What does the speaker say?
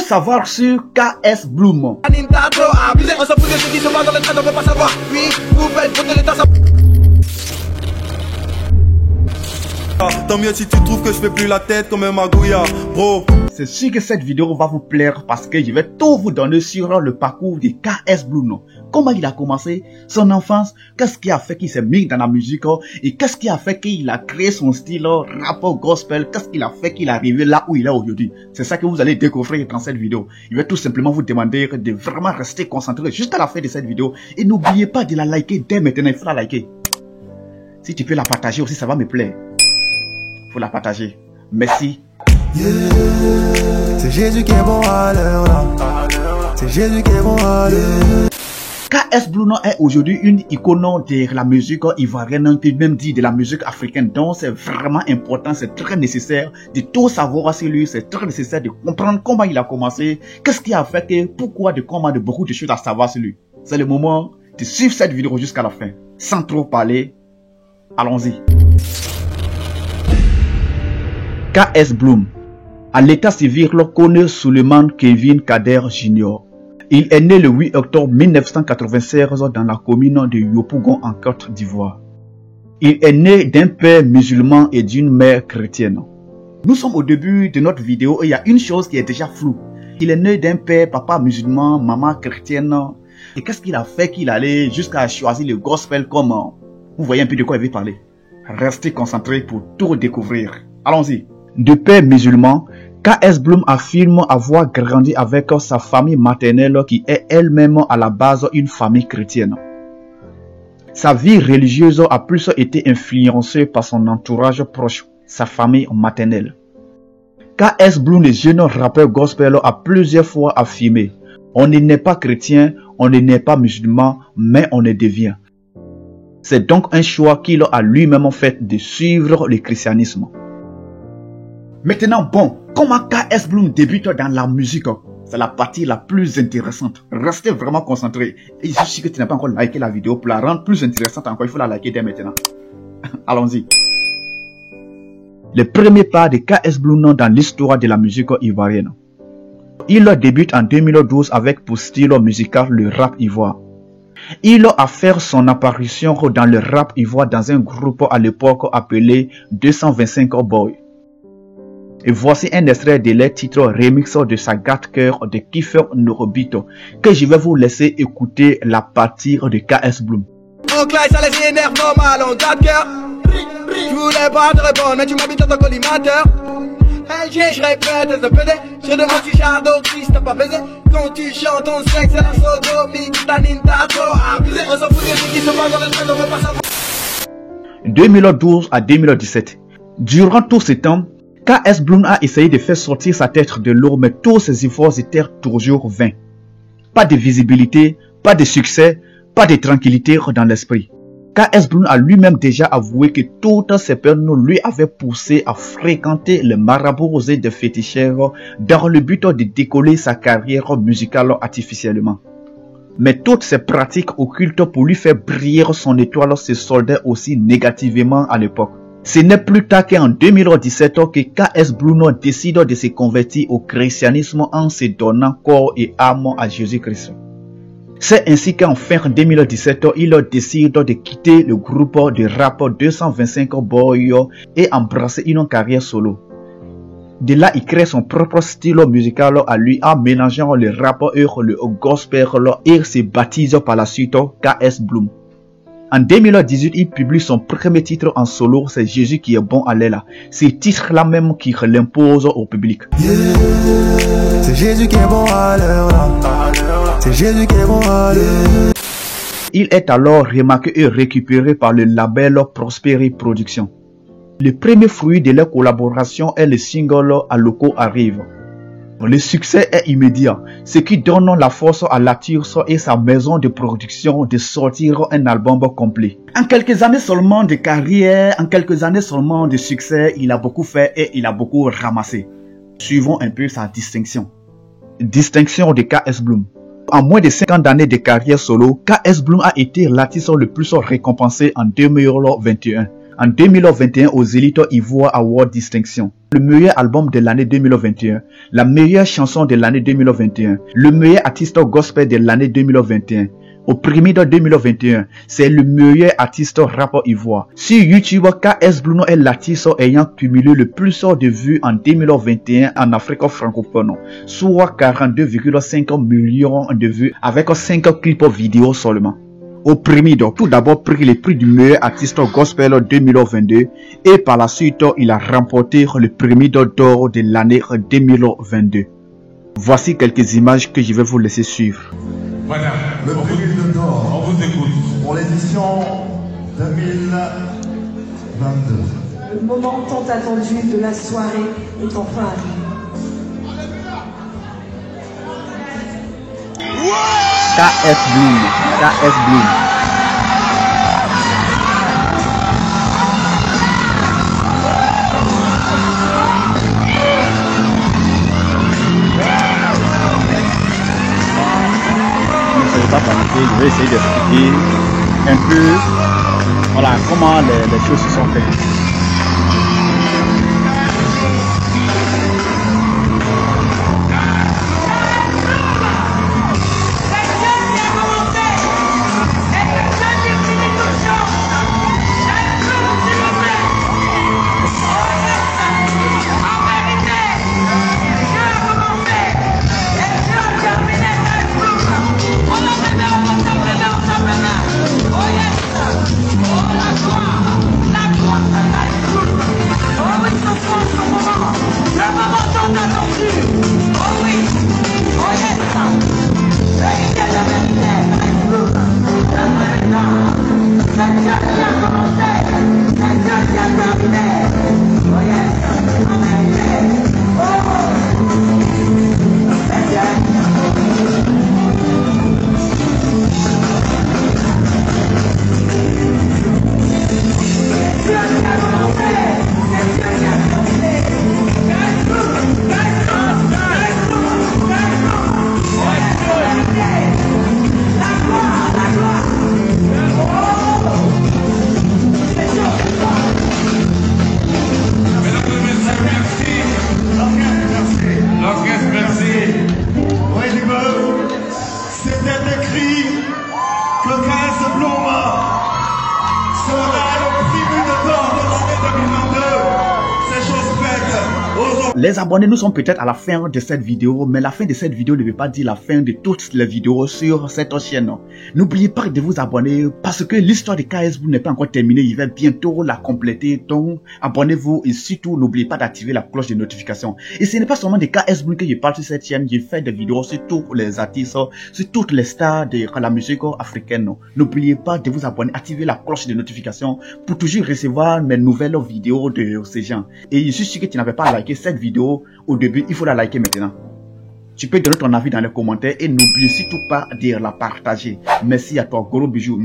savoir sur KS Bloom. Tant mieux si tu trouves que je fais plus la tête comme un magouilla, bro. C'est sûr que cette vidéo va vous plaire parce que je vais tout vous donner sur le parcours de KS Bloom. Comment il a commencé, son enfance, qu'est-ce qui a fait qu'il s'est mis dans la musique et qu'est-ce qui a fait qu'il a créé son style rap gospel, qu'est-ce qu'il a fait qu'il est arrivé là où il est aujourd'hui. C'est ça que vous allez découvrir dans cette vidéo. Je vais tout simplement vous demander de vraiment rester concentré jusqu'à la fin de cette vidéo et n'oubliez pas de la liker dès maintenant, il faut la liker. Si tu peux la partager aussi, ça va me plaire. Faut la partager. Merci. Yeah, c'est Jésus qui est bon à l'heure là. C'est Jésus qui est bon à l'heure. KS Bloom est aujourd'hui une icône de la musique ivoirienne, on peut même dire de la musique africaine. Donc c'est vraiment important, c'est très nécessaire de tout savoir sur lui, c'est très nécessaire de comprendre comment il a commencé, qu'est-ce qui a fait que, pourquoi, de comment, de beaucoup de choses à savoir sur lui. C'est le moment de suivre cette vidéo jusqu'à la fin. Sans trop parler, allons-y. KS Bloom. À l'état civil, l'on connaît Suleiman Kevin Kader Jr. Il est né le 8 octobre 1996 dans la commune de Yopougon en Côte d'Ivoire. Il est né d'un père musulman et d'une mère chrétienne. Nous sommes au début de notre vidéo et il y a une chose qui est déjà floue. Il est né d'un père, papa musulman, maman chrétienne. Et qu'est-ce qu'il a fait qu'il allait jusqu'à choisir le gospel comme... Vous voyez un peu de quoi il veut parler. Restez concentrés pour tout découvrir. Allons-y. De père musulman, KS Bloom affirme avoir grandi avec sa famille maternelle qui est elle-même à la base une famille chrétienne. Sa vie religieuse a plus été influencée par son entourage proche, sa famille maternelle. KS Bloom, le jeune rappeur gospel, a plusieurs fois affirmé « On ne naît pas chrétien, on ne naît pas musulman, mais on le devient ». C'est donc un choix qu'il a lui-même fait de suivre le christianisme. Maintenant, bon, comment KS Bloom débute dans la musique? C'est la partie la plus intéressante. Restez vraiment concentrés. Et je suis sûr que tu n'as pas encore liké la vidéo. Pour la rendre plus intéressante encore, il faut la liker dès maintenant. Allons-y. Le premier pas de KS Bloom dans l'histoire de la musique ivoirienne. Il débute en 2012 avec pour style musical le rap ivoire. Il a fait son apparition dans le rap ivoire dans un groupe à l'époque appelé 225 Boys. Et voici un extrait de leur titre remix de sa gâte-cœur de Kiffer Norobito que je vais vous laisser écouter la partie de KS Bloom. En classe, ça les énerve normal, on gâte-cœur. Je voulais pas te répondre, mais tu m'habites en tant collimateur. Je répète, je demande si Chado Christ t'as pas baisé. Quand tu chantes ton sexe, c'est la sodomie, ta ninta trop abusé. On s'en fout des trucs qui se passent dans le train, on veut pas savoir. 2012 à 2017. Durant tout ce temps, KS Bloom a essayé de faire sortir sa tête de l'eau, mais tous ses efforts étaient toujours vains. Pas de visibilité, pas de succès, pas de tranquillité dans l'esprit. KS Bloom a lui-même déjà avoué que toutes ces peines lui avaient poussé à fréquenter les marabouts et des féticheurs dans le but de décoller sa carrière musicale artificiellement. Mais toutes ces pratiques occultes pour lui faire briller son étoile se soldaient aussi négativement à l'époque. Ce n'est plus tard qu'en 2017 que KS Bloom décide de se convertir au christianisme en se donnant corps et âme à Jésus-Christ. C'est ainsi qu'en fin 2017, il décide de quitter le groupe de rap 225 Boys et embrasser une carrière solo. De là, il crée son propre style musical à lui en mélangeant le rap et le gospel et se baptise par la suite KS Bloom. En 2018, il publie son premier titre en solo, c'est Jésus qui est bon à l'aile. C'est ce titre-là même qui l'impose au public. Yeah, c'est Jésus qui est bon à l'heure là. C'est Jésus qui est bon à l'heure. Il est alors remarqué et récupéré par le label Prosperi Productions. Le premier fruit de leur collaboration est le single Aloko Arrive. Le succès est immédiat, ce qui donne la force à Latus et sa maison de production de sortir un album complet. En quelques années seulement de carrière, en quelques années seulement de succès, il a beaucoup fait et il a beaucoup ramassé. Suivons un peu sa distinction. Distinction de KS Bloom. En moins de 50 années de carrière solo, KS Bloom a été l'artiste le plus récompensé en 2021. En 2021 aux Elite Ivoire Award Distinction. le meilleur album de l'année 2021, la meilleure chanson de l'année 2021, le meilleur artiste gospel de l'année 2021. Au Primido 2021, c'est le meilleur artiste rap ivoire. Sur YouTube, KS Bruno est l'artiste ayant cumulé le plus de vues en 2021 en Afrique francophone, soit 42,5 millions de vues avec 5 clips vidéo seulement. Au Primido, tout d'abord pris le prix du meilleur artiste gospel 2022 et par la suite, il a remporté le Primido d'or de l'année 2022. Voici quelques images que je vais vous laisser suivre. Madame, Le prix de d'or on vous écoute. pour l'édition 2022. Le moment tant attendu de la soirée est enfin arrivé. KS Bloom, KS Bloom. Ne soyez pas paniqués, je vais essayer d'expliquer un peu voilà, comment les choses se sont faites. Les abonnés, nous sommes peut-être à la fin de cette vidéo, mais la fin de cette vidéo ne veut pas dire la fin de toutes les vidéos sur cette chaîne. N'oubliez pas de vous abonner parce que l'histoire de KS Bloom n'est pas encore terminée, il va bientôt la compléter. Donc, abonnez-vous et surtout, n'oubliez pas d'activer la cloche de notification. Et ce n'est pas seulement de KS Bloom que je parle sur cette chaîne, je fais des vidéos sur tous les artistes, sur toutes les stars de la musique africaine. N'oubliez pas de vous abonner, activer la cloche de notification pour toujours recevoir mes nouvelles vidéos de ces gens. Et je suis sûr que tu n'avais pas liké cette vidéo au début, il faut la liker maintenant. Tu peux donner ton avis dans les commentaires et n'oublie surtout pas de la partager. Merci à toi, gros bisous.